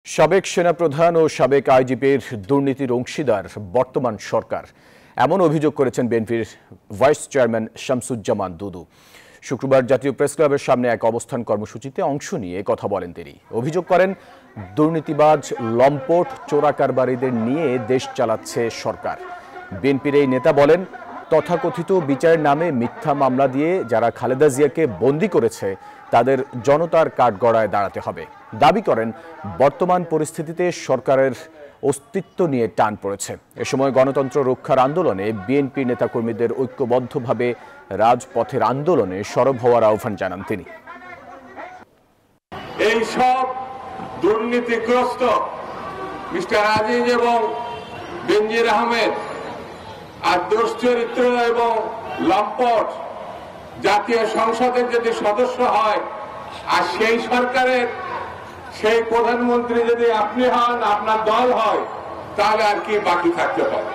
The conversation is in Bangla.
সাবেক সেনাপ্রধান ও সাবেক আইজিপির দুর্নীতির অংশীদার বর্তমান সরকার, এমন অভিযোগ করেছেন বিএনপির ভাইস চেয়ারম্যান শামসুজ্জামান দুদু। শুক্রবার জাতীয় প্রেস ক্লাবের সামনে এক অবস্থান কর্মসূচিতে অংশ নিয়ে কথা বলেন তিনি। অভিযোগ করেন, দুর্নীতিবাজ, লম্পট, চোরাকারবারিদের নিয়ে দেশ চালাচ্ছে সরকার। বিএনপির এই নেতা বলেন, তথাকথিত বিচারের নামে মিথ্যা মামলা দিয়ে যারা খালেদা জিয়াকে বন্দী করেছে তাদের জনতার কাঠগড়ায় দাঁড়াতে হবে। দাবি করেন, বর্তমান পরিস্থিতিতে সরকারের অস্তিত্ব নিয়ে টান পড়েছে। এ সময় গণতন্ত্র রক্ষার আন্দোলনে বিএনপি নেতাকর্মীদের ঐক্যবদ্ধভাবে রাজপথের আন্দোলনে সরব হওয়ার আহ্বান জানান তিনি। এই সব দুর্নীতিগ্রস্ত মিস্টার আজিজ এবং বেনজির আহমেদ আর দুশ্চরিত্র এবং লম্পট জাতীয় সংসদের যদি সদস্য হয় আর সেই সরকারের সেই প্রধানমন্ত্রী যদি আপনি হন, আপনার দল হয়, তাহলে আর কি বাকি থাকতে পারে।